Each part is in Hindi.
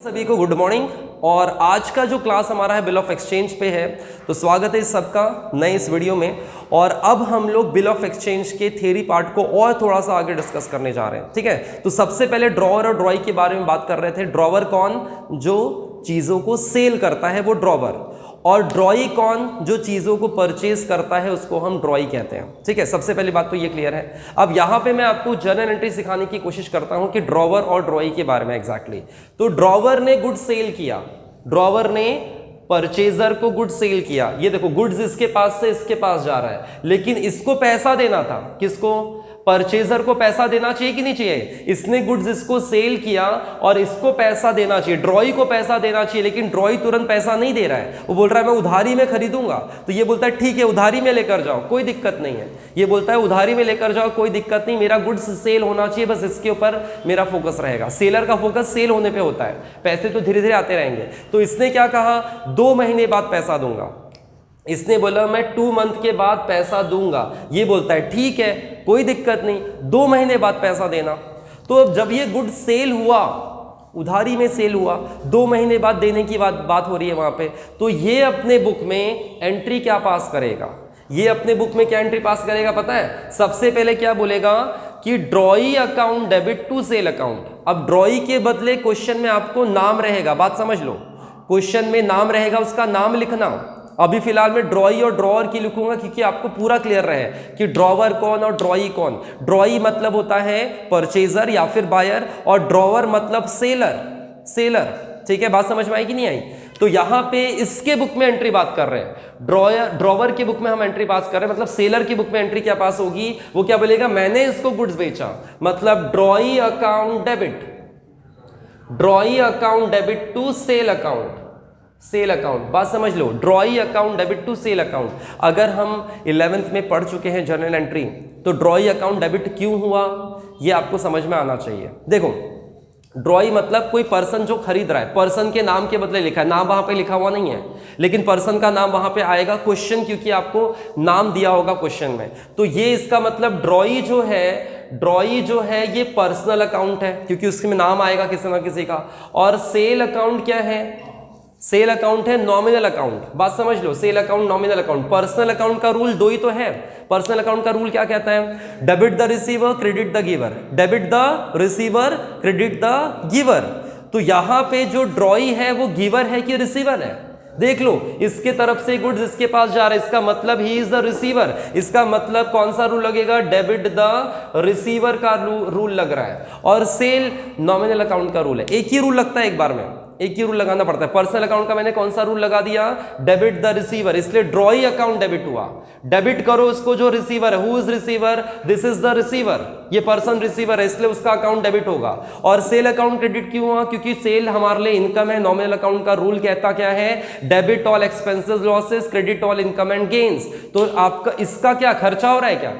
सभी को गुड मॉर्निंग। और आज का जो क्लास हमारा है बिल ऑफ एक्सचेंज पे है, तो स्वागत है इस सबका नए इस वीडियो में। और अब हम लोग बिल ऑफ एक्सचेंज के थ्योरी पार्ट को और थोड़ा सा आगे डिस्कस करने जा रहे हैं। ठीक है, तो सबसे पहले ड्रॉवर और ड्रॉई के बारे में बात कर रहे थे। ड्रॉवर कौन? जो चीज़ों को सेल करता है वो ड्रॉवर, और ड्रॉई कौन? जो चीज़ों को परचेज करता है उसको हम ड्रॉई कहते हैं। ठीक है, सबसे पहली बात तो ये क्लियर है। अब यहाँ पे मैं आपको जर्नल एंट्री सिखाने की कोशिश करता हूँ कि ड्रॉवर और ड्रॉई के बारे में एग्जैक्टली। तो ड्रॉवर ने गुड सेल किया, ड्रॉवर ने परचेजर को गुड सेल किया। ये देखो गुड्स इसके पास से इसके पास जा रहा है, लेकिन इसको पैसा देना था। किसको? परचेजर को पैसा देना चाहिए कि नहीं चाहिए? इसने गुड्स इसको सेल किया और इसको पैसा देना चाहिए, ड्रॉई को पैसा देना चाहिए, लेकिन ड्रॉई तुरंत पैसा नहीं दे रहा है। वो बोल रहा है मैं उधारी में खरीदूंगा। तो ये बोलता है ठीक है उधारी में लेकर जाओ, कोई दिक्कत नहीं है। ये बोलता है उधारी में लेकर जाओ, कोई दिक्कत नहीं, मेरा गुड्स सेल होना चाहिए, बस इसके ऊपर मेरा फोकस रहेगा। सेलर का फोकस सेल होने पर होता है, पैसे तो धीरे धीरे आते रहेंगे। तो इसने क्या कहा? 2 महीने बाद पैसा दूंगा। इसने बोला मैं 2 मंथ के बाद पैसा दूंगा। ये बोलता है ठीक है कोई दिक्कत नहीं, 2 महीने बाद पैसा देना। तो अब जब ये गुड सेल हुआ, उधारी में सेल हुआ, 2 महीने बाद देने की बात हो रही है वहां पे, तो ये अपने बुक में एंट्री क्या पास करेगा? ये अपने बुक में क्या एंट्री पास करेगा पता है? सबसे पहले क्या बोलेगा कि drawee account debit to sale account. अब ड्रॉई के बदले क्वेश्चन में आपको नाम रहेगा, बात समझ लो, क्वेश्चन में नाम रहेगा, उसका नाम लिखना। अभी फिलहाल मैं ड्रॉई और ड्रॉवर की लिखूंगा क्योंकि आपको पूरा क्लियर रहे कि ड्रॉवर कौन और ड्रॉई कौन। ड्रॉई मतलब होता है परचेजर या फिर बायर, और ड्रॉवर मतलब सेलर। ठीक है, बात समझ में आई कि नहीं आई? तो यहां पे इसके बुक में एंट्री बात कर रहे हैं, ड्रॉवर के बुक में हम एंट्री पास कर रहे हैं। मतलब सेलर की बुक में एंट्री क्या पास होगी? वो क्या बोलेगा? मैंने इसको गुड्स बेचा, मतलब drawee account debit to sale account. Sale account, बात समझ लो, drawee account debit to sale account. अगर हम 11th में पढ़ चुके हैं जर्नल एंट्री, तो ड्रॉई अकाउंट डेबिट क्यों हुआ ये आपको समझ में आना चाहिए। देखो ड्रॉई मतलब कोई पर्सन जो खरीद रहा है, पर्सन के नाम के बदले लिखा है, नाम वहां पे लिखा हुआ नहीं है, लेकिन पर्सन का नाम वहां पे आएगा क्वेश्चन, क्योंकि आपको नाम दिया होगा क्वेश्चन में। तो ये इसका मतलब ड्रॉई जो है ये पर्सनल अकाउंट है, क्योंकि उसमें नाम आएगा किसी ना किसी का। और सेल अकाउंट क्या है? सेल अकाउंट है नॉमिनल अकाउंट। बात समझ लो, sale account nominal account. Personal account का रूल 2 ही तो है। पर्सनल अकाउंट का रूल क्या कहता है? Debit the receiver credit the giver, debit the receiver credit the giver. तो यहां पे जो ड्रॉई है वो गिवर है कि रिसीवर है? देख लो, इसके तरफ से गुड्स इसके पास जा रहा है, इसका मतलब ही इज द रिसीवर। इसका मतलब कौन सा रूल लगेगा? डेबिट द रिसीवर का रूल लग रहा है। और सेल नॉमिनल अकाउंट का रूल है, एक ही रूल लगता है, एक बार में एक ही रूल लगाना पड़ता है। पर्सनल अकाउंट का मैंने कौन सा रूल लगा दिया? डेबिट द रिसीवर, इसलिए ड्रॉई अकाउंट डेबिट हुआ। डेबिट करो उसको जो रिसीवर है। Who is receiver? This is the receiver, ये पर्सन रिसीवर है, इसलिए उसका अकाउंट डेबिट होगा। और सेल अकाउंट क्रेडिट क्यों हुआ? क्योंकि सेल हमारे लिए इनकम है। नॉमिनल अकाउंट का रूल कहता क्या है? Debit all expenses losses credit all income and gains. तो आपका इसका क्या खर्चा हो रहा है क्या?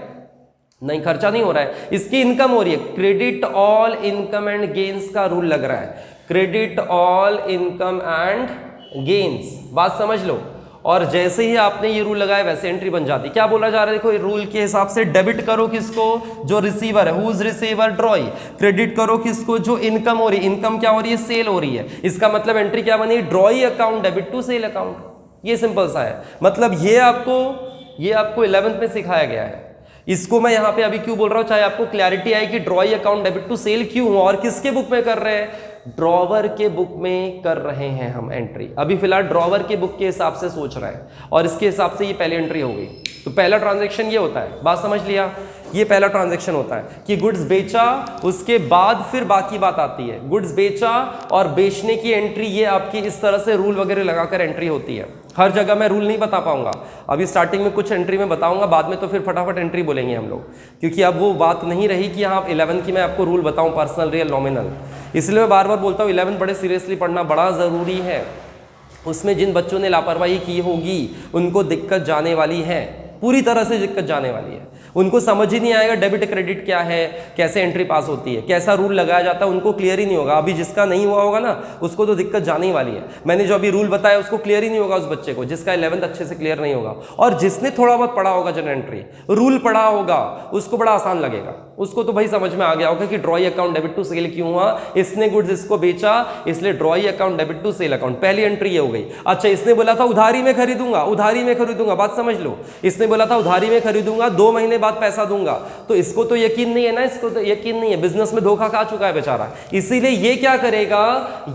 नहीं, खर्चा नहीं हो रहा है, इसकी इनकम हो रही है। Credit all income and gains का रूल लग रहा है, credit all income and gains. बात समझ लो। और जैसे ही आपने ये रूल लगाया वैसे एंट्री बन जाती। क्या बोला जा रहा है? देखो रूल के हिसाब से डेबिट करो किसको? जो रिसीवर है। Who is receiver? ड्रॉई। क्रेडिट करो किसको? जो इनकम हो रही है। इनकम क्या हो रही है? सेल हो रही है। इसका मतलब एंट्री क्या बनी? Drawee account debit to sale account. ये सिंपल सा है। मतलब ये आपको 11th में सिखाया गया है। इसको मैं यहाँ पे अभी क्यों बोल रहा हूँ, चाहे आपको क्लैरिटी आए कि drawee account debit to sale क्यों हुआ और किसके बुक में कर रहे हैं? ड्रॉवर के बुक में कर रहे हैं हम एंट्री। अभी फिलहाल ड्रॉवर के बुक के हिसाब से सोच रहे हैं, और इसके हिसाब से ये पहली एंट्री हो गई। तो पहला ट्रांजैक्शन ये होता है, बात समझ लिया? ये पहला ट्रांजैक्शन होता है कि गुड्स बेचा, उसके बाद फिर बाकी बात आती है। गुड्स बेचा और बेचने की एंट्री, ये आपकी इस तरह से रूल वगैरह लगाकर एंट्री होती है। हर जगह मैं रूल नहीं बता पाऊंगा, अभी स्टार्टिंग में कुछ एंट्री में बताऊंगा, बाद में तो फिर फटाफट एंट्री बोलेंगे हम लोग, क्योंकि अब वो बात नहीं रही कि हाँ 11th की मैं आपको रूल बताऊं पर्सनल, रियल, नॉमिनल। इसलिए मैं बार बार बोलता हूँ 11th बड़े सीरियसली पढ़ना बड़ा ज़रूरी है। उसमें जिन बच्चों ने लापरवाही की होगी उनको दिक्कत जाने वाली है, पूरी तरह से दिक्कत जाने वाली है। उनको समझ ही नहीं आएगा डेबिट क्रेडिट क्या है, कैसे एंट्री पास होती है, कैसा रूल लगाया जाता है, उनको क्लियर ही नहीं होगा। अभी जिसका नहीं हुआ होगा ना उसको तो दिक्कत जाने ही वाली है। मैंने जो अभी रूल बताया उसको क्लियर ही नहीं होगा उस बच्चे को, जिसका 11th अच्छे से क्लियर नहीं होगा। और जिसने थोड़ा बहुत पढ़ा होगा जनरल एंट्री, रूल पढ़ा होगा, उसको बड़ा आसान लगेगा। उसको तो भाई समझ में आ गया होगा कि drawee account debit to sale क्यों हुआ, इसने गुड्स इसको बेचा इसलिए drawee account debit to sale account, पहली एंट्री ये हो गई। अच्छा, इसने बोला था उधारी में खरीदूंगा, उधारी में खरीदूंगा, बात समझ लो। इसने बोला था उधारी में खरीदूंगा, 2 महीने बाद पैसा दूंगा, तो इसको तो यकीन नहीं है ना, इसको तो यकीन नहीं है, बिजनेस में धोखा खा चुका है बेचारा। इसीलिए ये क्या करेगा,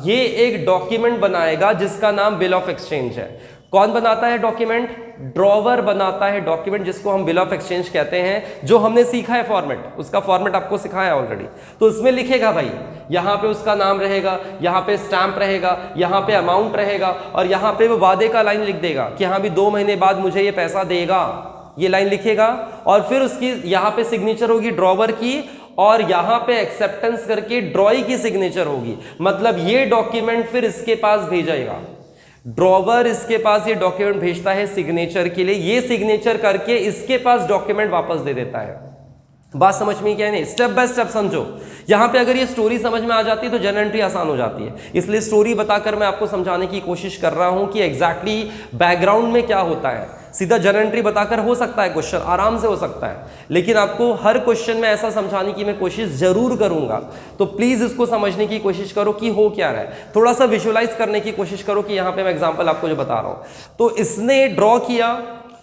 ये एक डॉक्यूमेंट बनाएगा जिसका नाम बिल ऑफ एक्सचेंज है। कौन बनाता है डॉक्यूमेंट? ड्रॉवर बनाता है डॉक्यूमेंट, जिसको हम बिल ऑफ एक्सचेंज कहते हैं, जो हमने सीखा है फॉर्मेट, उसका फॉर्मेट आपको सिखाया ऑलरेडी। तो उसमें लिखेगा भाई, यहाँ पे उसका नाम रहेगा, यहाँ पे स्टैंप रहेगा, यहाँ पे अमाउंट रहेगा, और यहाँ पे वो वादे का लाइन लिख देगा कि हाँ भी 2 महीने बाद मुझे ये पैसा देगा, ये लाइन लिखेगा। और फिर उसकी यहाँ पे सिग्नेचर होगी ड्रॉवर की, और यहाँ पे एक्सेप्टेंस करके ड्रॉई की सिग्नेचर होगी। मतलब ये डॉक्यूमेंट फिर इसके पास भेजेगा, ड्रॉवर इसके पास ये डॉक्यूमेंट भेजता है सिग्नेचर के लिए, ये सिग्नेचर करके इसके पास डॉक्यूमेंट वापस दे देता है। बात समझ में क्या है? नहीं, स्टेप बाय स्टेप समझो। यहां पे अगर ये स्टोरी समझ में आ जाती है तो जनरल एंट्री आसान हो जाती है। इसलिए स्टोरी बताकर मैं आपको समझाने की कोशिश कर रहा हूं कि एग्जैक्टली बैकग्राउंड में क्या होता है। सीधा जनरल एंट्री बताकर हो सकता है क्वेश्चन, आराम से हो सकता है, लेकिन आपको हर क्वेश्चन में ऐसा समझाने की मैं कोशिश जरूर करूंगा। तो प्लीज इसको समझने की कोशिश करो कि हो क्या रहा है, थोड़ा सा विजुअलाइज करने की कोशिश करो कि यहाँ पे मैं एग्जाम्पल आपको जो बता रहा हूं। तो इसने ड्रॉ किया,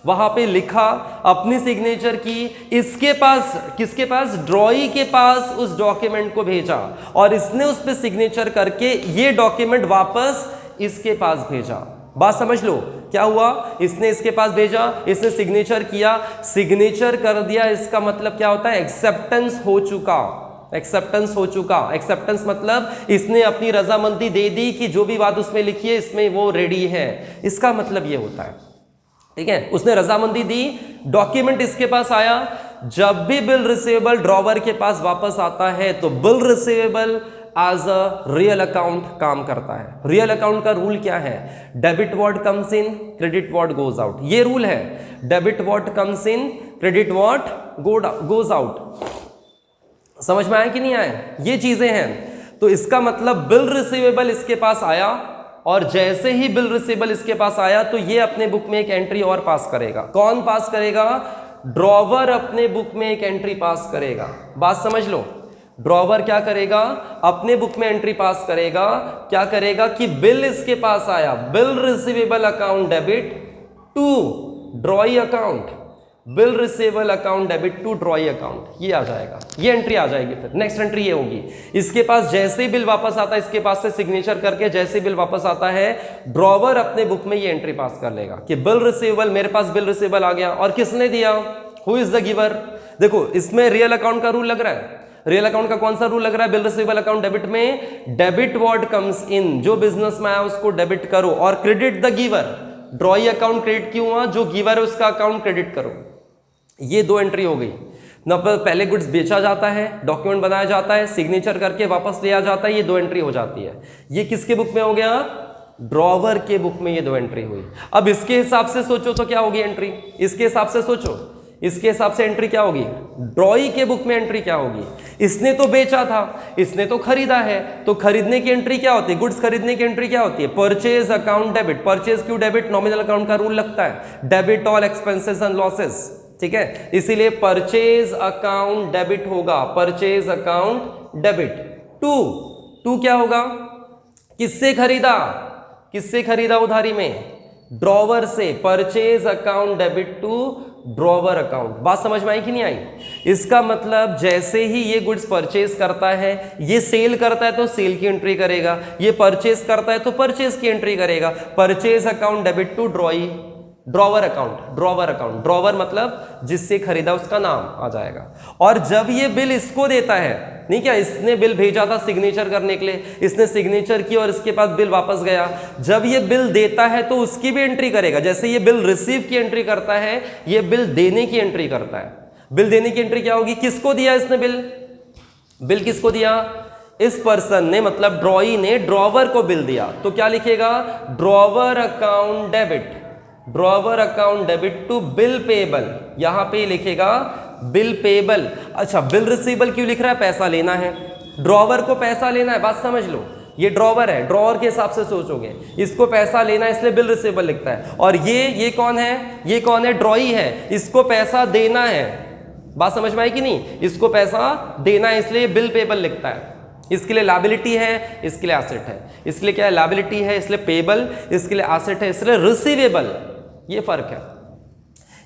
वहां पे लिखा, अपनी सिग्नेचर की, इसके पास, किसके पास? ड्रॉई के पास उस डॉक्यूमेंट को भेजा, और इसने उस पर सिग्नेचर करके ये डॉक्यूमेंट वापस इसके पास भेजा। बात समझ लो क्या हुआ, इसने इसके पास भेजा, इसने सिग्नेचर किया, सिग्नेचर कर दिया, इसका मतलब क्या होता है? एक्सेप्टेंस हो चुका, एक्सेप्टेंस हो चुका। एक्सेप्टेंस मतलब इसने अपनी रजामंदी दे दी कि जो भी बात उसमें लिखी है इसमें वो रेडी है, इसका मतलब ये होता है। ठीक है, उसने रजामंदी दी, डॉक्यूमेंट इसके पास आया। जब भी बिल रिसीवेबल ड्रॉवर के पास वापस आता है तो bill receivable as a real account काम करता है। रियल अकाउंट का रूल क्या है? Debit what comes in, credit what goes out, ये रूल है। Debit what comes in, credit what goes out. समझ में आया कि नहीं आया? ये चीजें हैं। तो इसका मतलब बिल रिसीवेबल इसके पास आया, और जैसे ही बिल रिसीवेबल इसके पास आया तो ये अपने बुक में एक एंट्री और पास करेगा। कौन पास करेगा? ड्रॉवर अपने बुक में एक एंट्री पास करेगा। बात समझ लो, ड्रॉवर क्या करेगा? अपने बुक में एंट्री पास करेगा। क्या करेगा कि बिल इसके पास आया, bill receivable account debit to drawee account, bill receivable account debit to drawee account, ये आ जाएगा, ये एंट्री आ जाएगी। फिर नेक्स्ट एंट्री ये होगी, इसके पास जैसे ही बिल वापस आता है, इसके पास से सिग्नेचर करके जैसे बिल वापस आता है, ड्रॉवर अपने बुक में ये एंट्री पास कर लेगा कि बिल रिसीवेबल, मेरे पास बिल रिसीवेबल आ गया, और किसने दिया? Who is the giver? देखो इसमें रियल अकाउंट का रूल लग रहा है। रियल अकाउंट का कौन सा रूल लग रहा है? बिल रिसीवेबल अकाउंट डेबिट में डेबिट व्हाट कम्स इन, जो बिजनेस में आया उसको डेबिट करो, और credit the giver. ड्रॉई account credit क्यों हुआ? जो गिवर है उसका अकाउंट क्रेडिट करो। ये 2 एंट्री हो गई ना। पहले गुड्स बेचा जाता है, डॉक्यूमेंट बनाया जाता है, सिग्नेचर करके वापस लिया जाता है, ये 2 एंट्री हो जाती है। ये किसके बुक में हो गया? ड्रॉवर के बुक में ये 2 एंट्री हुई। अब इसके हिसाब से सोचो तो क्या होगी एंट्री? इसके हिसाब से सोचो, इसके हिसाब से एंट्री क्या होगी? ड्रॉई के बुक में एंट्री क्या होगी? इसने तो बेचा था, इसने तो खरीदा है, तो खरीदने की एंट्री क्या होती है? गुड्स खरीदने की एंट्री क्या होती है? Purchase account debit. परचेज क्यों डेबिट? नॉमिनल अकाउंट का रूल लगता है, debit all expenses and losses. ठीक है, इसीलिए परचेज अकाउंट डेबिट होगा, परचेज अकाउंट डेबिट टू क्या होगा? किससे खरीदा? किससे खरीदा उधारी में? ड्रॉवर से। Purchase account debit to drawer account. बात समझ में आई कि नहीं आई? इसका मतलब जैसे ही ये गुड्स परचेज करता है, ये सेल करता है तो सेल की एंट्री करेगा, ये परचेज करता है तो परचेज की एंट्री करेगा। Purchase account debit to drawer account. Drawer account, drawer मतलब जिससे खरीदा उसका नाम आ जाएगा। और जब ये बिल इसको देता है, नहीं क्या, इसने बिल भेजा था सिग्नेचर करने के लिए, इसने सिग्नेचर की और इसके पास बिल वापस गया, जब ये बिल देता है तो उसकी भी एंट्री करेगा। जैसे ये बिल रिसीव की एंट्री करता है, ये बिल देने की एंट्री करता है। बिल देने की एंट्री क्या होगी? किसको दिया इसने बिल? बिल किसको दिया? इस पर्सन ने, मतलब ड्रॉई ने ड्रॉवर को बिल दिया, तो क्या लिखेगा? Drawer account debit, drawer account debit to bill payable. यहां पे लिखेगा बिल पेबल। अच्छा, बिल रिसीवेबल क्यों लिख रहा है? पैसा लेना है, ड्रॉवर को पैसा लेना है, बात समझ लो। ये ड्रॉवर है, ड्रॉवर के हिसाब से सोचोगे, इसको पैसा लेना है इसलिए बिल रिसीवेबल लिखता है। और ये कौन है? ये कौन है? ड्रॉई है, इसको पैसा देना है। बात समझ में आई कि नहीं? इसको पैसा देना है इसलिए बिल पेबल लिखता है। इसके लिए लायबिलिटी है, इसके लिए एसेट है। इसके लिए क्या है? लायबिलिटी है इसलिए पेबल, इसके लिए एसेट है इसलिए रिसीवेबल। ये फर्क है।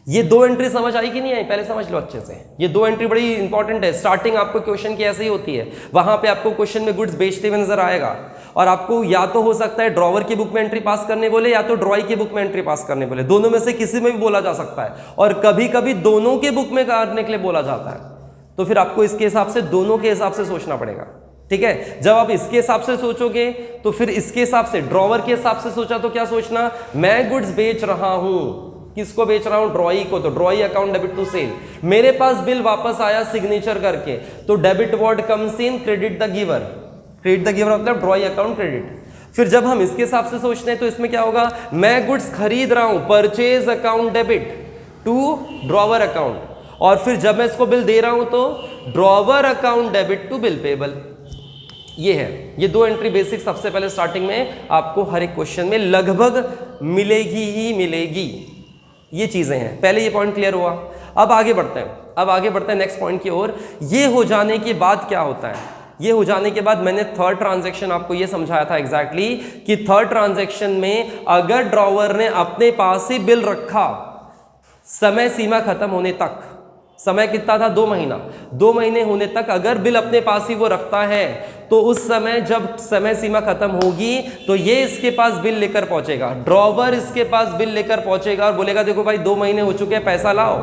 ये दो एंट्री समझ आई कि नहीं आई? पहले समझ लो अच्छे से। ये दो एंट्री बड़ी इंपॉर्टेंट है। स्टार्टिंग आपको क्वेश्चन की ऐसे ही होती है, वहां पे आपको क्वेश्चन में गुड्स बेचते हुए नजर आएगा और आपको या तो हो सकता है ड्रॉवर की बुक में एंट्री पास करने बोले या तो ड्रॉई की बुक में एंट्री पास करने बोले, दोनों में से किसी में भी बोला जा सकता है। और कभी कभी दोनों के बुक में करने के लिए बोला जाता है, तो फिर आपको इसके हिसाब से, दोनों के हिसाब से सोचना पड़ेगा। ठीक है, जब आप इसके हिसाब से सोचोगे तो फिर इसके हिसाब से, ड्रॉवर के हिसाब से सोचा तो क्या सोचना? मैं गुड्स बेच रहा हूं, किसको बेच रहा हूं? ड्रॉई को, तो drawee account debit to sale. मेरे पास बिल वापस आया सिग्नेचर करके, तो debit word comes in credit the giver. Credit the giver मतलब ड्रॉई अकाउंट क्रेडिट। फिर जब हम इसके हिसाब से सोचते हैं तो इसमें क्या होगा? मैं गुड्स खरीद रहा हूं, purchase account debit to drawer account. और फिर जब मैं इसको बिल दे रहा हूं तो drawer account debit to bill payable. ये है, ये दो एंट्री बेसिक सबसे पहले स्टार्टिंग में आपको हर एक क्वेश्चन में लगभग मिलेगी ही मिलेगी। ये चीजें हैं। पहले ये पॉइंट क्लियर हुआ। अब आगे बढ़ते हैं, नेक्स्ट पॉइंट की ओर। ये हो जाने के बाद क्या होता है? ये हो जाने के बाद मैंने थर्ड ट्रांजैक्शन आपको ये समझाया था एग्जैक्टली कि थर्ड ट्रांजैक्शन में अगर ड्रॉवर ने अपने पास ही बिल रखा समय सीमा खत्म होने तक, समय कितना था? 2 महीना, 2 महीने होने तक अगर बिल अपने पास ही वो रखता है तो उस समय जब समय सीमा खत्म होगी तो ये इसके पास बिल लेकर पहुंचेगा, ड्रॉवर इसके पास बिल लेकर पहुंचेगा और बोलेगा देखो भाई 2 महीने हो चुके हैं, पैसा लाओ।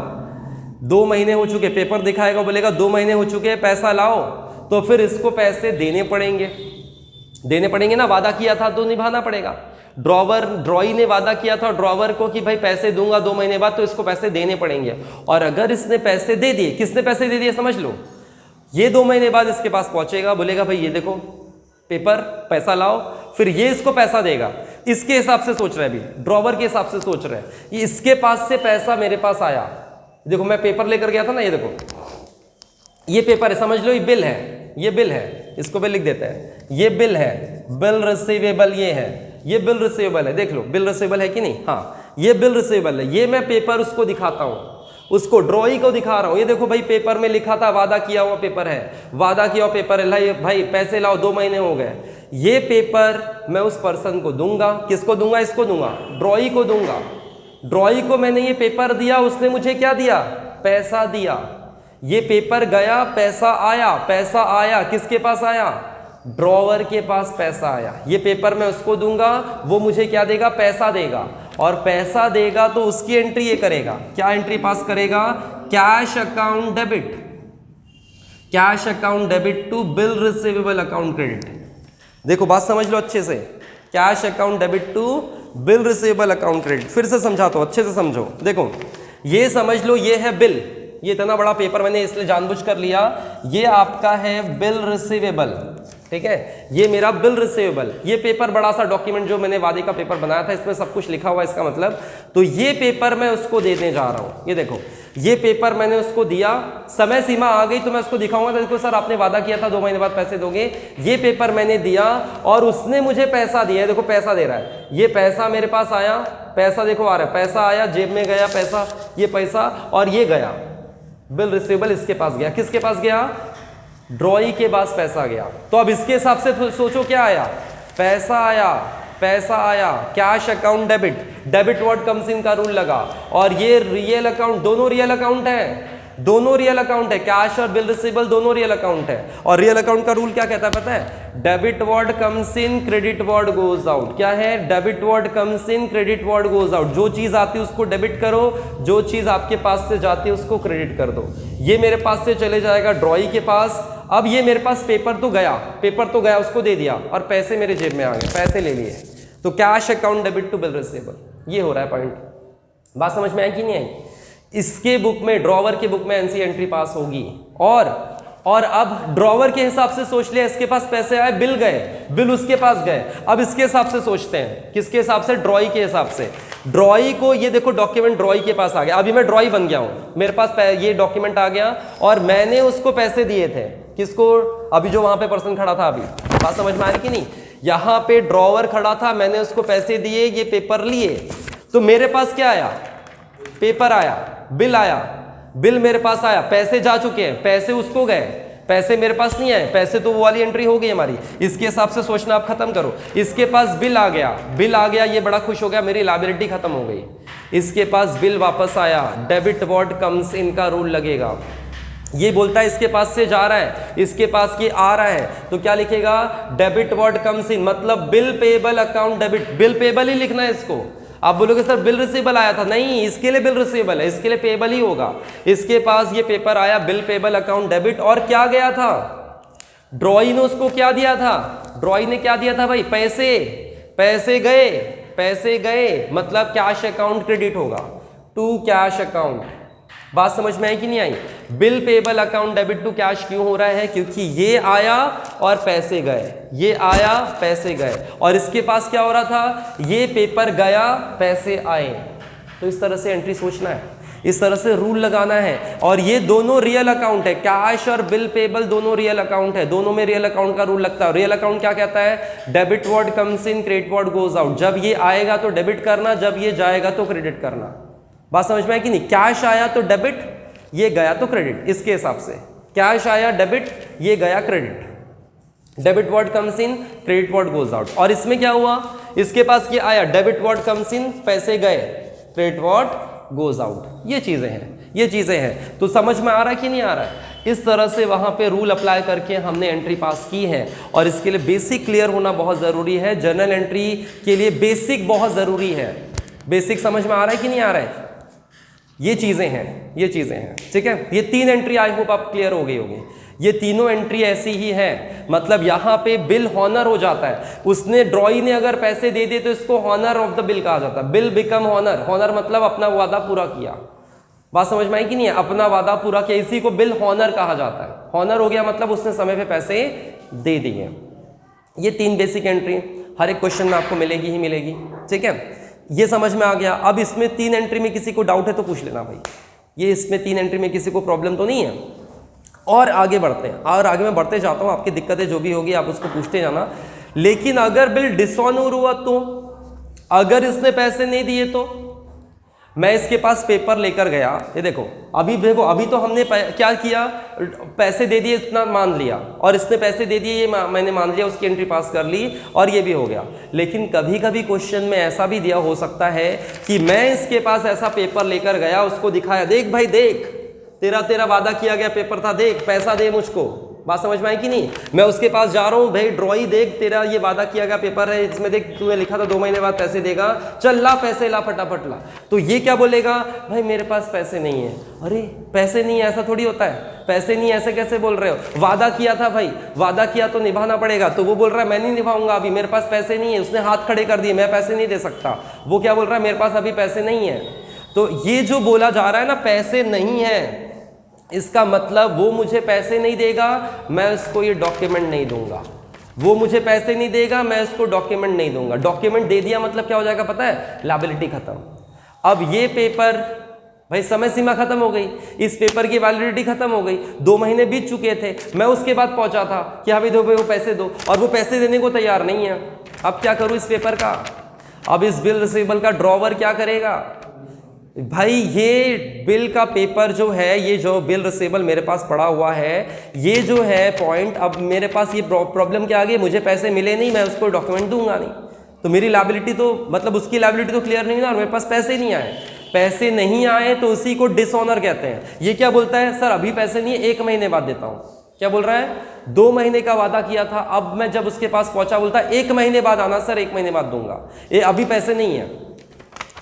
2 महीने हो चुके, पेपर दिखाएगा, बोलेगा 2 महीने हो चुके हैं, पैसा लाओ। तो फिर इसको पैसे देने पड़ेंगे ना, वादा किया था तो निभाना पड़ेगा। ड्रॉई ने वादा किया था ड्रॉवर को कि भाई पैसे दूंगा 2 महीने बाद, तो इसको पैसे देने पड़ेंगे। और अगर इसने पैसे दे दिए, किसने पैसे दे दिए समझ लो, ये 2 महीने बाद इसके पास पहुंचेगा, बोलेगा भाई ये देखो पेपर, पैसा लाओ। फिर ये इसको पैसा देगा। इसके हिसाब से सोच रहे हैं, अभी ड्रॉवर के हिसाब से सोच रहे हैं, ये इसके पास से पैसा मेरे पास आया। देखो मैं पेपर लेकर गया था ना, ये देखो ये पेपर है, समझ लो ये बिल है, ये बिल है, इसको बिल लिख देते हैं, ये बिल है, बिल रिसीवेबल ये है, ये बिल रिसीवेबल है। देख लो बिल रिसीवेबल है कि नहीं? हाँ ये बिल रिसीवेबल है। ये मैं पेपर उसको दिखाता हूँ, उसको ड्रॉई को दिखा रहा हूँ, ये देखो भाई पेपर में लिखा था, वादा किया हुआ पेपर है, वादा किया हुआ पेपर है, भाई पैसे लाओ 2 महीने हो गए। ये पेपर मैं उस पर्सन को दूंगा, किसको दूंगा? इसको दूंगा, ड्रॉई को दूंगा। ड्रॉई को मैंने ये पेपर दिया, उसने मुझे क्या दिया? पैसा दिया। ये पेपर गया, पैसा आया, पैसा आया, किसके पास आया? ड्रॉवर के पास पैसा आया। ये पेपर मैं उसको दूंगा, वो मुझे क्या देगा? पैसा देगा। और पैसा देगा तो उसकी एंट्री ये करेगा, क्या एंट्री पास करेगा? Cash account debit, cash account debit to bill receivable account credit. देखो बात समझ लो अच्छे से, cash account debit to bill receivable account credit. फिर से समझाता हूं, अच्छे से समझो। देखो ये समझ लो, ये है बिल, ये इतना बड़ा पेपर मैंने इसलिए जानबूझ कर लिया, ये आपका है बिल रिसीवेबल, ठीक है, ये मेरा बिल रिसीवेबल। ये पेपर बड़ा सा डॉक्यूमेंट जो मैंने वादे का पेपर बनाया था, इसमें सब कुछ लिखा हुआ है इसका मतलब। तो ये पेपर मैं उसको देने जा रहा हूं, ये देखो ये पेपर मैंने उसको दिया, समय सीमा आ गई तो मैं उसको दिखाऊंगा, देखो सर आपने वादा किया था 2 महीने बाद पैसे दोगे। ये पेपर मैंने दिया और उसने मुझे पैसा दिया, देखो पैसा दे रहा है, ये पैसा मेरे पास आया, पैसा देखो आ रहा है, पैसा आया, जेब में गया पैसा, ये पैसा, और ये गया बिल रिसीवेबल इसके पास गया, किसके पास गया? ड्रॉई के पास पैसा गया। तो अब इसके हिसाब से सोचो क्या आया? पैसा आया, पैसा आया, cash account debit, debit word comes इन का रूल लगा। और ये रियल अकाउंट, दोनों रियल अकाउंट है, दोनों रियल अकाउंट है, कैश और बिल रिसीवेबल दोनों रियल अकाउंट है। और रियल अकाउंट का रूल क्या कहता है पता है? Debit word comes in, credit word goes out. क्या है? Debit word comes in, credit word goes out. जो चीज आती है उसको डेबिट करो, जो चीज आपके पास से जाती है उसको क्रेडिट कर दो। ये मेरे पास से चले जाएगा ड्रॉई के पास। अब ये मेरे पास पेपर तो गया, उसको दे दिया और पैसे मेरे जेब में आ गए, पैसे ले लिए। तो cash account debit to bill receivable, ये हो रहा है पॉइंट। बात समझ में आई कि नहीं आई? इसके बुक में, ड्रॉवर के बुक में एनसी एंट्री पास होगी और और अब ड्रॉवर के हिसाब से सोच लिया, इसके पास पैसे आए, बिल गए, बिल उसके पास गए। अब इसके हिसाब से सोचते हैं, किसके हिसाब से? ड्रॉई के हिसाब से। ड्रॉई को ये देखो डॉक्यूमेंट ड्रॉई के पास आ गया, अभी मैं ड्रॉई बन गया हूं, मेरे पास ये डॉक्यूमेंट आ गया और मैंने उसको पैसे दिए थे। किसको? अभी जो वहां पे पर्सन खड़ा था, अभी बात समझ में आ रही कि नहीं? यहां पे ड्रॉवर खड़ा था, मैंने उसको पैसे दिए, ये पेपर लिए, तो मेरे पास क्या आया? पेपर आया, बिल आया, बिल मेरे पास आया, पैसे जा चुके हैं, पैसे उसको गए, पैसे मेरे पास नहीं आए, पैसे तो वो वाली एंट्री हो गई हमारी। इसके हिसाब से सोचना आप खत्म करो। इसके पास बिल आ गया, बिल आ गया, ये बड़ा खुश हो गया, मेरी लायबिलिटी खत्म हो गई। इसके पास बिल वापस आया, डेबिट व्हाट कम्स इन का रूल लगेगा। ये बोलता है इसके पास से जा रहा है, इसके पास ये आ रहा है, तो क्या लिखेगा? डेबिट व्हाट कम्स इन, मतलब bill payable account debit, bill payable ही लिखना है इसको। आप बोलोगे सर बिल रिसीवेबल आया था, नहीं, इसके लिए बिल रिसीवेबल है, इसके लिए पेएबल ही होगा। इसके पास ये पेपर आया, बिल पेएबल अकाउंट डेबिट, और क्या गया था? ड्रॉई ने उसको क्या दिया था? ड्रॉई ने क्या दिया था भाई? पैसे, पैसे गए, पैसे गए, मतलब कैश अकाउंट क्रेडिट होगा टू कैश अकाउंट। बात समझ में आई कि नहीं आई? Bill payable account debit to cash क्यों हो रहा है? क्योंकि ये आया और पैसे गए, ये आया, पैसे गए, और इसके पास क्या हो रहा था? ये पेपर गया, पैसे आए। तो इस तरह से एंट्री सोचना है, इस तरह से रूल लगाना है। और ये दोनों रियल अकाउंट है, कैश और बिल पेएबल दोनों रियल अकाउंट है, दोनों में रियल अकाउंट का रूल लगता है। रियल अकाउंट क्या कहता है? Debit what comes in, credit what goes out. जब ये आएगा तो डेबिट करना, जब ये जाएगा तो क्रेडिट करना। बात समझ में आई कि नहीं? कैश आया तो डेबिट, ये गया तो क्रेडिट। इसके हिसाब से कैश आया डेबिट, ये गया credit. Debit what comes in, credit what goes out. और इसमें क्या हुआ? इसके पास ये आया, डेबिट व्हाट कम्स इन, पैसे गए, क्रेडिट व्हाट गोज आउट। ये चीजें हैं, ये चीजें हैं। तो समझ में आ रहा है कि नहीं आ रहा है? इस तरह से वहां पे रूल अप्लाई करके हमने एंट्री पास की है। और इसके लिए बेसिक क्लियर होना बहुत जरूरी है। जर्नल एंट्री के लिए बेसिक बहुत जरूरी है। बेसिक समझ में आ रहा है कि नहीं आ रहा है? ये चीजें हैं, ये चीजें हैं, ठीक है। ये 3 एंट्री आई होप आप क्लियर हो गई होगी। ये तीनों एंट्री ऐसी ही है, मतलब यहाँ पे बिल हॉनर हो जाता है। उसने ड्रॉई ने अगर पैसे दे दिए तो इसको हॉनर ऑफ द बिल कहा जाता है। बिल बिकम हॉनर, हॉनर मतलब अपना वादा पूरा किया। बात समझ में आई कि नहीं है? अपना वादा पूरा किया, इसी को बिल हॉनर कहा जाता है। हॉनर हो गया मतलब उसने समय पे पैसे दे दिए। ये 3 बेसिक एंट्री हर एक क्वेश्चन में आपको मिलेगी ही मिलेगी, ठीक है। ये समझ में आ गया। अब इसमें 3 एंट्री में किसी को डाउट है तो पूछ लेना भाई। ये इसमें 3 एंट्री में किसी को प्रॉब्लम तो नहीं है? और आगे बढ़ते हैं, और आगे मैं बढ़ते जाता हूँ। आपकी दिक्कतें जो भी होगी आप उसको पूछते जाना। लेकिन अगर बिल डिसऑनर हुआ तो, अगर इसने पैसे नहीं दिए तो, मैं इसके पास पेपर लेकर गया, ये देखो, अभी देखो, अभी तो हमने क्या किया? पैसे दे दिए, इतना मान लिया, और इसने पैसे दे दिए, ये मैंने मान लिया, उसकी एंट्री पास कर ली, और ये भी हो गया। लेकिन कभी कभी क्वेश्चन में ऐसा भी दिया हो सकता है कि मैं इसके पास ऐसा पेपर लेकर गया, उसको दिखाया, देख भाई देख, तेरा वादा किया गया पेपर था, देख पैसा दे मुझको। बात समझ में आई कि नहीं? मैं उसके पास जा रहा हूँ, भाई ड्रॉई देख, तेरा ये वादा किया गया पेपर है, इसमें देख तूने लिखा था 2 महीने बाद पैसे देगा, चल ला पैसे ला, फटाफट ला। तो ये क्या बोलेगा? भाई मेरे पास पैसे नहीं है। अरे पैसे नहीं है, ऐसा थोड़ी होता है। पैसे नहीं, ऐसे कैसे बोल रहे हो? वादा किया था भाई, वादा किया तो निभाना पड़ेगा। तो वो बोल रहा है मैं नहीं निभाऊंगा, अभी मेरे पास पैसे नहीं है। उसने हाथ खड़े कर दिए, मैं पैसे नहीं दे सकता। वो क्या बोल रहा है? मेरे पास अभी पैसे नहीं है। तो ये जो बोला जा रहा है ना, पैसे नहीं है, इसका मतलब वो मुझे पैसे नहीं देगा, मैं उसको ये डॉक्यूमेंट नहीं दूंगा। वो मुझे पैसे नहीं देगा, मैं उसको डॉक्यूमेंट नहीं दूंगा। डॉक्यूमेंट दे दिया मतलब क्या हो जाएगा पता है? लायबिलिटी खत्म। अब ये पेपर, भाई समय सीमा खत्म हो गई, इस पेपर की वैलिडिटी खत्म हो गई, 2 महीने बीत चुके थे, मैं उसके बाद पहुंचा था कि हाँ भाई दो, वो पैसे दो, और वो पैसे देने को तैयार नहीं है। अब क्या करूं इस पेपर का? अब इस बिल रिसीवेबल का ड्रॉवर क्या करेगा? भाई ये बिल का पेपर जो है, ये जो बिल रिसीवेबल मेरे पास पड़ा हुआ है, ये जो है पॉइंट, अब मेरे पास ये प्रॉब्लम क्या आ गई? मुझे पैसे मिले नहीं, मैं उसको डॉक्यूमेंट दूंगा नहीं, तो मेरी लायबिलिटी तो, मतलब उसकी लायबिलिटी तो क्लियर नहीं ना, और मेरे पास पैसे नहीं आए। पैसे नहीं आए तो उसी को डिसऑनर कहते हैं। ये क्या बोलता है? सर अभी पैसे नहीं है, 1 महीने बाद देता हूँ। क्या बोल रहा है? 2 महीने का वादा किया था, अब मैं जब उसके पास पहुंचा बोलता है 1 महीने बाद आना सर, 1 महीने बाद दूंगा, ये अभी पैसे नहीं है।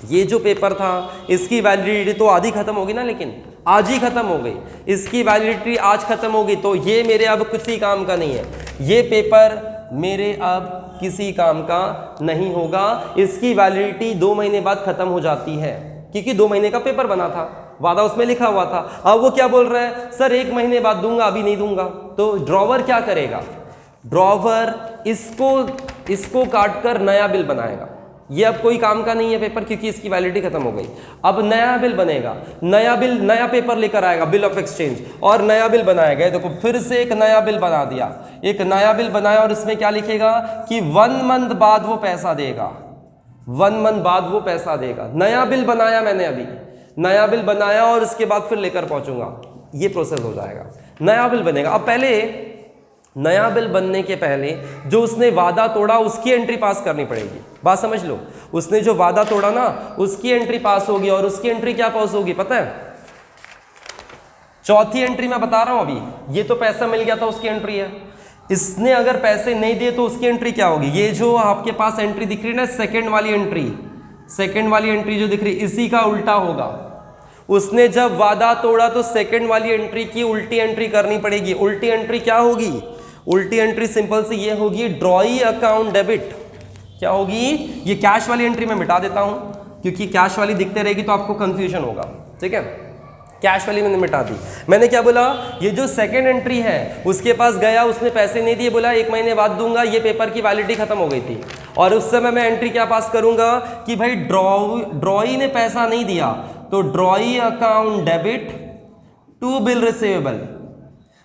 ये जो पेपर था इसकी वैलिडिटी तो आधी खत्म होगी ना, लेकिन आज ही खत्म हो गई, इसकी वैलिडिटी आज खत्म होगी, तो ये मेरे अब किसी काम का नहीं है। ये पेपर मेरे अब किसी काम का नहीं होगा, इसकी वैलिडिटी 2 महीने बाद खत्म हो जाती है, क्योंकि 2 महीने का पेपर बना था। वादा उसमें लिखा हुआ था। अब वो क्या बोल रहा है, सर 1 महीने बाद दूंगा, अभी नहीं दूंगा। तो ड्रॉवर क्या करेगा, ड्रॉवर इसको काट कर नया बिल बनाएगा। ये अब कोई काम का नहीं है पेपर, क्योंकि इसकी वैलिडिटी खत्म हो गई। अब नया बिल बनेगा, नया पेपर लेकर आएगा, बिल ऑफ एक्सचेंज, और नया बिल बनाएगा। देखो फिर से एक नया बिल बना दिया, एक नया बिल बनाया, और इसमें क्या लिखेगा कि 1 मंथ बाद वो पैसा देगा, 1 मंथ बाद वो पैसा देगा। नया बिल बनाया मैंने, अभी नया बिल बनाया और इसके बाद फिर लेकर पहुंचूंगा, ये प्रोसेस हो जाएगा। नया बिल बनेगा। अब पहले नया बिल बनने के पहले जो उसने वादा तोड़ा उसकी एंट्री पास करनी पड़ेगी। बात समझ लो, उसने जो वादा तोड़ा ना उसकी एंट्री पास होगी, और उसकी एंट्री क्या पास होगी पता है, चौथी एंट्री मैं बता रहा हूं अभी। ये तो पैसा मिल गया था, उसकी एंट्री है। इसने अगर पैसे नहीं दिए तो उसकी एंट्री क्या होगी, ये जो आपके पास एंट्री दिख रही है ना, सेकंड वाली एंट्री जो दिख रही, इसी का उल्टा होगा। उसने जब वादा तोड़ा तो सेकंड वाली एंट्री की उल्टी एंट्री करनी पड़ेगी। उल्टी एंट्री क्या होगी, उल्टी एंट्री सिंपल सी ये होगी, ड्रॉई अकाउंट डेबिट। क्या होगी, ये कैश वाली एंट्री मैं मिटा देता हूं, क्योंकि कैश वाली दिखते रहेगी तो आपको कंफ्यूजन होगा, ठीक है। कैश वाली मैंने मिटा दी। मैंने क्या बोला, ये जो सेकंड एंट्री है उसके पास गया, उसने पैसे नहीं दिए, बोला 1 महीने बाद दूंगा, ये पेपर की वैलिडिटी खत्म हो गई थी, और उस समय मैं एंट्री क्या पास करूंगा कि भाई ड्रॉई ने पैसा नहीं दिया, तो drawee account debit to bill receivable.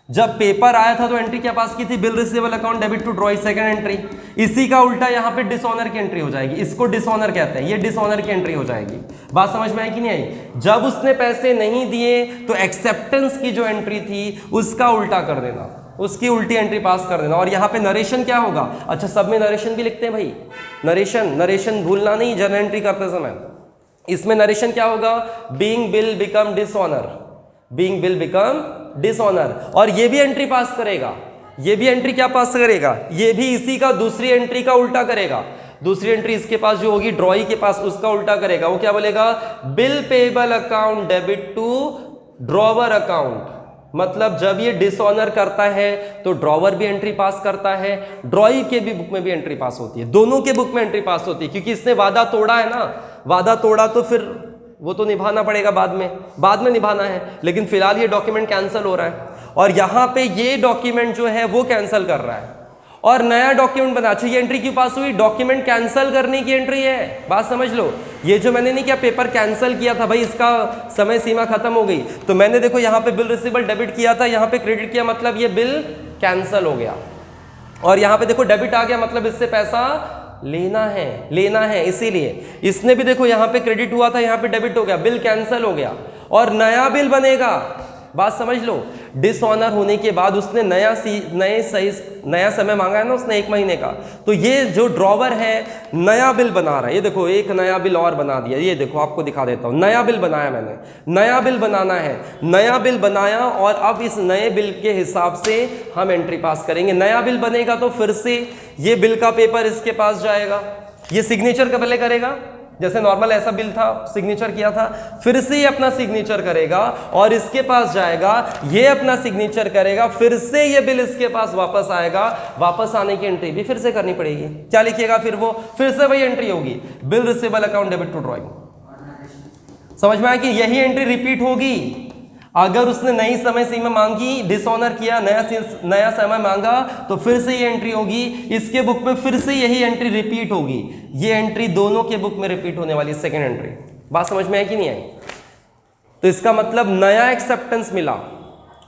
जब पेपर आया था तो एंट्री क्या पास की थी, bill receivable account debit to drawee, second entry. इसी का उल्टा यहाँ पे डिसऑनर की एंट्री हो जाएगी, इसको डिसऑनर कहते हैं, ये डिसऑनर की एंट्री हो जाएगी। बात समझ में आई कि नहीं आई। जब उसने पैसे नहीं दिए तो एक्सेप्टेंस की जो एंट्री थी उसका उल्टा कर देना, उसकी उल्टी एंट्री पास कर देना। और यहाँ पे नरेशन क्या होगा, अच्छा सब में नरेशन भी लिखते हैं भाई, नरेशन भूलना नहीं जर्नल एंट्री करते समय। इसमें नरेशन क्या होगा, being bill become dishonour, being bill become dishonour. और ये भी एंट्री पास करेगा, ये भी एंट्री क्या पास करेगा, ये भी इसी का दूसरी एंट्री का उल्टा करेगा। दूसरी एंट्री इसके पास जो होगी ड्रॉई के पास, उसका उल्टा करेगा। वो क्या बोलेगा, bill payable account debit to drawer account. मतलब जब ये डिसऑनर करता है तो ड्रॉवर भी एंट्री पास करता है, ड्रॉई के भी बुक में भी एंट्री पास होती है, दोनों के बुक में एंट्री पास होती है, क्योंकि इसने वादा तोड़ा है ना। वादा तोड़ा तो फिर वो तो निभाना पड़ेगा बाद में निभाना है, लेकिन फिलहाल ये डॉक्यूमेंट कैंसिल हो रहा है, और यहाँ पे ये डॉक्यूमेंट जो है वो कैंसिल कर रहा है और नया डॉक्यूमेंट बना। अच्छा ये एंट्री क्यों पास हुई, डॉक्यूमेंट कैंसिल करने की एंट्री है। बात समझ लो, ये जो मैंने नहीं किया, पेपर कैंसिल किया था भाई, इसका समय सीमा खत्म हो गई, तो मैंने देखो यहाँ पे बिल रिसीवेबल डेबिट किया था, यहाँ पे क्रेडिट किया, मतलब ये बिल कैंसिल हो गया। और यहाँ पे देखो डेबिट आ गया, मतलब इससे पैसा लेना है, इसीलिए इसने भी देखो यहाँ पे क्रेडिट हुआ था, यहाँ पे डेबिट हो गया, बिल कैंसिल हो गया और नया बिल बनेगा। बात समझ लो, डिसऑनर होने के बाद उसने नया समय मांगा है ना उसने 1 महीने का, तो ये जो ड्रॉवर है नया बिल बना रहा है। ये देखो एक नया बिल और बना दिया, ये देखो आपको दिखा देता हूँ, नया बिल बनाया मैंने, नया बिल बनाना है, नया बिल बनाया, और अब इस नए बिल के हिसाब से हम एंट्री पास करेंगे। नया बिल बनेगा तो फिर से ये बिल का पेपर इसके पास जाएगा, ये सिग्नेचर का पहले करेगा, जैसे नॉर्मल ऐसा बिल था, सिग्नेचर किया था, फिर से ये अपना सिग्नेचर करेगा और इसके पास जाएगा, ये अपना सिग्नेचर करेगा, फिर से ये बिल इसके पास वापस आएगा। वापस आने की एंट्री भी फिर से करनी पड़ेगी। क्या लिखिएगा फिर, वो फिर से वही एंट्री होगी, bill receivable account debit to drawing. समझ में आया कि यही एंट्री रिपीट होगी। अगर उसने नई समय सीमा मांगी, डिसऑनर किया, नया समय मांगा, तो फिर से ये एंट्री होगी, इसके बुक में फिर से यही एंट्री रिपीट होगी। ये एंट्री दोनों के बुक में रिपीट होने वाली सेकंड एंट्री। बात समझ में आई कि नहीं आई। तो इसका मतलब नया एक्सेप्टेंस मिला,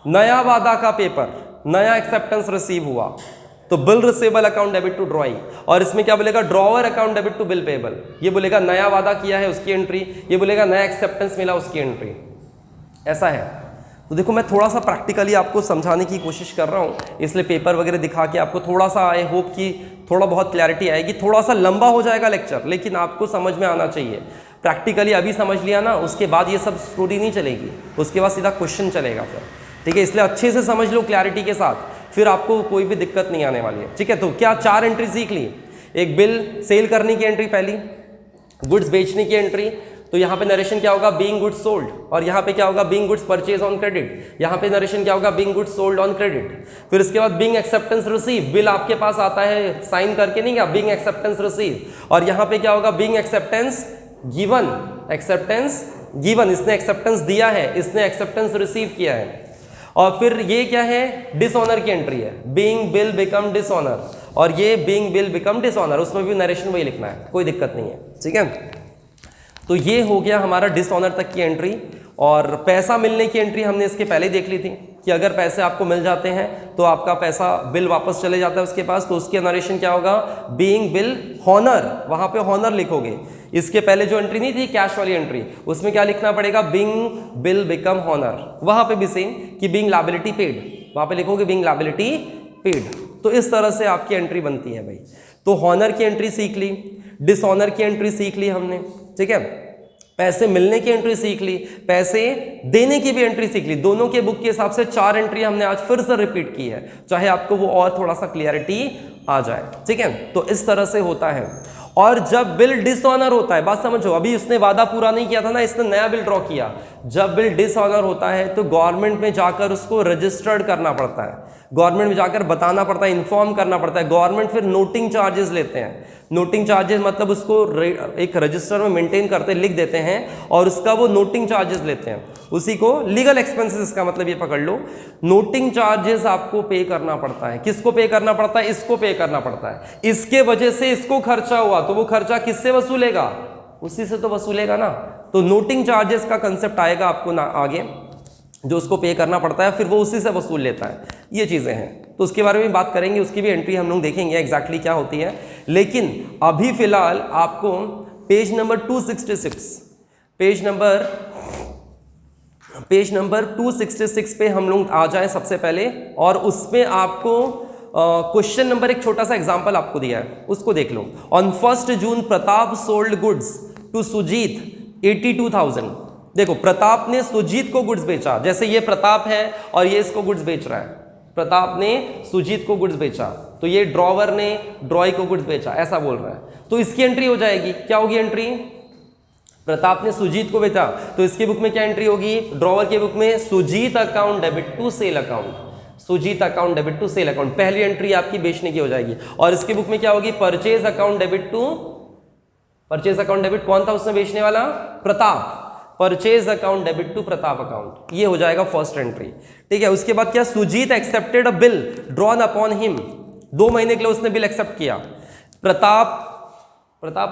नया वादा का पेपर, नया एक्सेप्टेंस रिसीव हुआ, तो bill receivable account debit to drawee. और इसमें क्या बोलेगा, drawer account debit to bill payable. ये बोलेगा नया वादा किया है उसकी एंट्री, ये बोलेगा नया एक्सेप्टेंस मिला उसकी एंट्री। ऐसा है। तो देखो मैं थोड़ा सा प्रैक्टिकली आपको समझाने की कोशिश कर रहा हूँ, इसलिए पेपर वगैरह दिखा के आपको थोड़ा सा आई होप कि थोड़ा बहुत क्लैरिटी आएगी। थोड़ा सा लंबा हो जाएगा लेक्चर, लेकिन आपको समझ में आना चाहिए। प्रैक्टिकली अभी समझ लिया ना, उसके बाद ये सब स्टोरी नहीं चलेगी, उसके बाद सीधा क्वेश्चन चलेगा फिर, ठीक है। इसलिए अच्छे से समझ लो क्लैरिटी के साथ, फिर आपको कोई भी दिक्कत नहीं आने वाली है, ठीक है। तो क्या 4 एंट्री सीख ली, एक बिल सेल करने की एंट्री पहली, गुड्स बेचने की एंट्री, तो यहाँ पे नरेशन क्या होगा, बीइंग गुड्स सोल्ड, और यहाँ पे क्या होगा, being goods purchase on credit. यहाँ पे नरेशन क्या होगा, being goods sold on credit. फिर इसके बाद बीइंग एक्सेप्टेंस रिसीव, बिल आपके पास आता है साइन करके नहीं क्या, बीइंग एक्सेप्टेंस रिसीव। और यहाँ पे क्या होगा, being acceptance given, acceptance given, इसने एक्सेप्टेंस दिया है, इसने एक्सेप्टेंस रिसीव किया है। और फिर ये क्या है, डिसऑनर की एंट्री है, बीइंग बिल बिकम डिसऑनर, और ये बीइंग बिल बिकम डिसऑनर, उसमें भी नरेशन वही लिखना है, कोई दिक्कत नहीं है, ठीक है। तो ये हो गया हमारा डिसऑनर तक की एंट्री। और पैसा मिलने की एंट्री हमने इसके पहले देख ली थी कि अगर पैसे आपको मिल जाते हैं तो आपका पैसा बिल वापस चले जाता है उसके पास, तो उसके नरेशन क्या होगा, बीइंग बिल हॉनर, वहां पे हॉनर लिखोगे। इसके पहले जो एंट्री नहीं थी कैश वाली एंट्री, उसमें क्या लिखना पड़ेगा, बीइंग बिल बिकम हॉनर, वहां पे भी सेम कि बीइंग लायबिलिटी पेड, वहां पे लिखोगे बीइंग लायबिलिटी पेड। तो इस तरह से आपकी एंट्री बनती है भाई। तो हॉनर की एंट्री सीख ली, डिसऑनर की एंट्री सीख ली हमने, ठीक है। पैसे मिलने की एंट्री सीख ली, पैसे देने की भी एंट्री सीख ली। दोनों के बुक के हिसाब से 4 एंट्री हमने आज फिर से रिपीट की है, चाहे आपको वो और थोड़ा सा क्लियरिटी आ जाए, ठीक है। तो इस तरह से होता है। और जब बिल डिसऑनर होता है, बात समझो, अभी उसने वादा पूरा नहीं किया था ना, इसने नया बिल ड्रॉ किया। जब बिल डिसऑनर होता है तो गवर्नमेंट में जाकर उसको रजिस्टर्ड करना पड़ता है, गवर्नमेंट में जाकर बताना पड़ता है, इन्फॉर्म करना पड़ता है। गवर्नमेंट फिर नोटिंग चार्जेस लेते हैं। नोटिंग चार्जेस मतलब उसको एक रजिस्टर में मेंटेन करते, लिख देते हैं, और उसका वो नोटिंग चार्जेस लेते हैं, उसी को लीगल एक्सपेंसेस का मतलब ये पकड़ लो। नोटिंग चार्जेस आपको पे करना पड़ता है। किसको पे करना पड़ता है, इसको पे करना पड़ता है। इसके वजह से इसको खर्चा हुआ तो वो खर्चा किससे वसूलेगा, उसी से तो वसूलेगा ना। तो नोटिंग चार्जेस का कंसेप्ट आएगा आपको ना आगे, जो उसको पे करना पड़ता है, फिर वो उसी से वसूल लेता है। ये चीज़ें हैं, तो उसके बारे में बात करेंगे, उसकी भी एंट्री हम लोग देखेंगे एग्जैक्टली क्या होती है। लेकिन अभी फिलहाल आपको पेज नंबर 266, पेज नंबर 266 पे हम लोग आ जाएं सबसे पहले, और उसमें आपको क्वेश्चन नंबर, एक छोटा सा एग्जांपल आपको दिया है, उसको देख लो। On 1 June Pratap sold goods to Sujit 82,000। देखो, प्रताप ने सुजीत को गुड्स बेचा, जैसे ये प्रताप है और ये इसको गुड्स बेच रहा है। प्रताप ने सुजीत को गुड्स बेचा, तो ये ड्रॉवर ने ड्रॉय को गुड्स बेचा, ऐसा बोल रहा है। तो इसकी एंट्री हो जाएगी, क्या होगी एंट्री, प्रताप ने सुजीत को बेचा, तो इसकी बुक में क्या एंट्री होगी, ड्रॉवर की बुक में Sujit account debit to sale account, Sujit account debit to sale account, पहली एंट्री आपकी बेचने की हो जाएगी। और इसकी बुक में क्या होगी, purchase account debit to, purchase account debit कौन था उसमें बेचने वाला, Pratap, purchase account debit to Pratap account, ये हो जाएगा फर्स्ट एंट्री, ठीक है। उसके बाद क्या, Sujit accepted a bill drawn upon him, 2 महीने के लिए उसने बिल एक्सेप्ट किया। प्रताप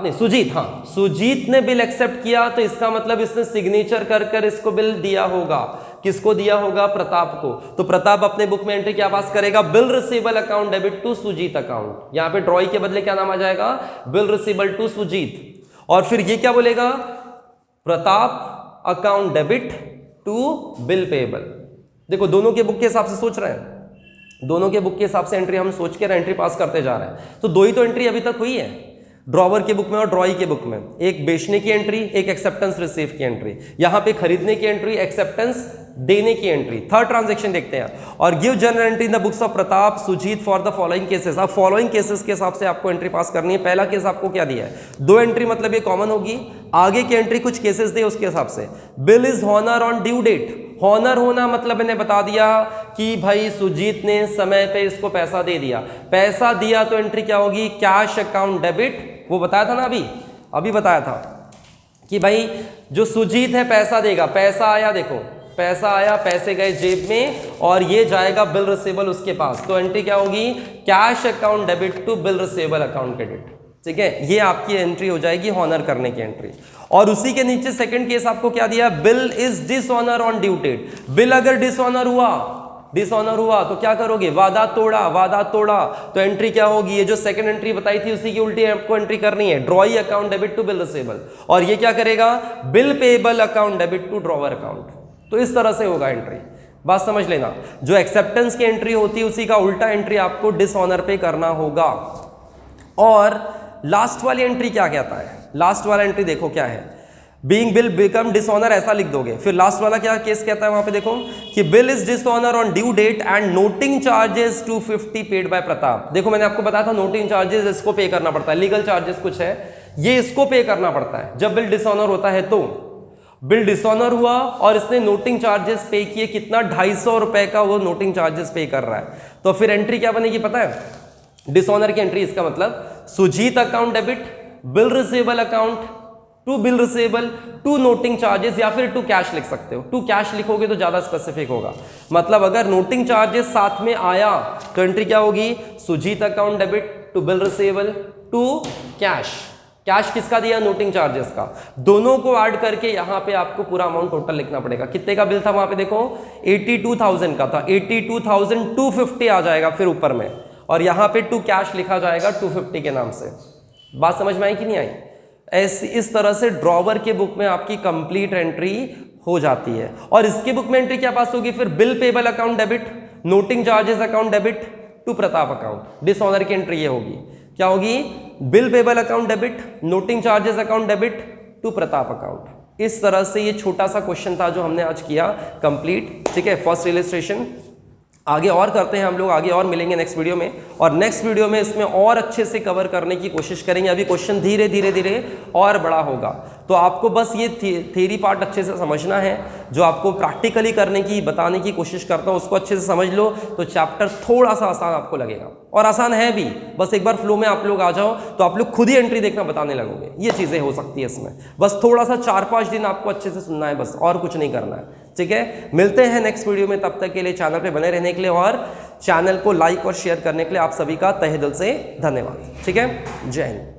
ने, सुजीत, हाँ सुजीत ने बिल एक्सेप्ट किया, तो इसका मतलब इसने सिग्नेचर कर कर इसको बिल दिया होगा। किसको दिया होगा, प्रताप को। तो प्रताप अपने बुक में एंट्री क्या पास करेगा, bill receivable account debit to Sujit account, यहां पे ड्रॉई के बदले क्या नाम आ जाएगा, बिल रिसीवेबल टू सुजीत। और फिर ये क्या बोलेगा, Pratap account debit to bill payable. देखो, दोनों के बुक के हिसाब से सोच रहे हैं, दोनों के बुक के हिसाब से एंट्री हम सोच के एंट्री पास करते जा रहे हैं। तो 2 ही तो एंट्री अभी तक हुई है, ड्रॉवर के बुक में और ड्रॉई के बुक में, एक बेचने की एंट्री, एक एक्सेप्टेंस रिसीव की एंट्री। यहां पे खरीदने की एंट्री, एक्सेप्टेंस देने की एंट्री। थर्ड ट्रांजैक्शन देखते हैं, और give journal entry in the books of Pratap Sujit for the following cases. अब फॉलोइंग केसेस के हिसाब से आपको एंट्री पास करनी है। पहला केस आपको क्या दिया है, 2 एंट्री, मतलब ये कॉमन होगी। आगे की एंट्री कुछ केसेस दे उसके हिसाब से। Bill is honour on due date, honour होना मतलब मैंने बता दिया कि भाई सुजीत ने समय पे इसको पैसा दे दिया। पैसा दिया तो एंट्री क्या होगी, कैश अकाउंट डेबिट। वो बताया था ना, अभी बताया था कि भाई जो सुजीत है पैसा देगा, पैसा आया, देखो पैसा आया, पैसे गए जेब में, और ये जाएगा बिल रिसीवेबल उसके पास, तो एंट्री क्या होगी, cash account debit to bill receivable account credit, ठीक है। ये आपकी एंट्री हो जाएगी हॉनर करने की एंट्री। और उसी के नीचे सेकंड केस आपको क्या दिया, bill is dishonour on due date. Bill अगर डिसऑनर हुआ तो क्या करोगे, वादा तोड़ा, तो एंट्री क्या होगी, ये जो सेकंड एंट्री बताई थी उसी की उल्टी आपको एंट्री करनी है, drawee account debit to bill receivable. और ये क्या करेगा, bill payable account debit to drawer account. तो इस तरह से होगा एंट्री, बात समझ लेना। जो एक्सेप्टेंस की एंट्री होती है उसी का उल्टा एंट्री आपको डिसऑनर पे करना होगा। और लास्ट वाली एंट्री क्या कहता है, लास्ट वाला एंट्री देखो क्या है, बीइंग बिल बिकम डिसऑनर, ऐसा लिख दोगे। फिर लास्ट वाला क्या केस कहता है वहां पे देखो कि bill is dishonour on due date and noting charges 250 paid by Pratap. देखो मैंने आपको बताया था नोटिंग चार्जेस इसको पे करना पड़ता है, लीगल चार्जेस कुछ है, ये इसको पे करना पड़ता है जब बिल डिसऑनर होता है। तो बिल डिसऑनर हुआ और इसने नोटिंग चार्जेस पे किए, कितना 250 रुपए का वो नोटिंग चार्जेस पे कर रहा है। तो फिर एंट्री क्या बनेगी पता है, डिसऑनर की एंट्री, इसका मतलब Sujit account debit, bill receivable account to bill receivable, to noting charges या फिर टू कैश लिख सकते हो। टू कैश लिखोगे तो ज़्यादा स्पेसिफिक होगा। मतलब अगर नोटिंग चार्जेस साथ में आया तो एंट्री क्या होगी, Sujit account debit to bill receivable to cash. Cash किसका दिया, नोटिंग चार्जेस का। दोनों को ऐड करके यहाँ पे आपको पूरा अमाउंट टोटल लिखना पड़ेगा। कितने का बिल था वहाँ पे देखो, 82,000 का था, 82,250 आ जाएगा फिर ऊपर में, और यहाँ पे टू कैश लिखा जाएगा 250 के नाम से। बात समझ में आई कि नहीं आई? ऐसी इस तरह से ड्रॉवर के बुक में आपकी कंप्लीट एंट्री हो जाती है। और इसके बुक में एंट्री क्या पास होगी फिर, bill payable account debit, noting charges account debit to Pratap account. Dishonour की एंट्री ये होगी, क्या होगी, bill payable account debit, noting charges account debit to Pratap account. इस तरह से ये छोटा सा क्वेश्चन था जो हमने आज किया कंप्लीट। ठीक है, फर्स्ट इलस्ट्रेशन। आगे और करते हैं हम लोग, आगे और मिलेंगे नेक्स्ट वीडियो में, और नेक्स्ट वीडियो में इसमें और अच्छे से कवर करने की कोशिश करेंगे। अभी क्वेश्चन धीरे धीरे धीरे और बड़ा होगा, तो आपको बस ये थ्योरी पार्ट अच्छे से समझना है। जो आपको प्रैक्टिकली करने की बताने की कोशिश करता हूँ उसको अच्छे से समझ लो, तो चैप्टर थोड़ा सा आसान आपको लगेगा, और आसान है भी। बस एक बार फ्लो में आप लोग आ जाओ तो आप लोग खुद ही एंट्री देखना बताने लगोगे। ये चीज़ें हो सकती है इसमें, बस थोड़ा सा 4-5 दिन आपको अच्छे से सुनना है, बस और कुछ नहीं करना है। ठीक है, मिलते हैं नेक्स्ट वीडियो में। तब तक के लिए चैनल पे बने रहने के लिए और चैनल को लाइक और शेयर करने के लिए आप सभी का तहे दिल से धन्यवाद। ठीक है, जय हिंद।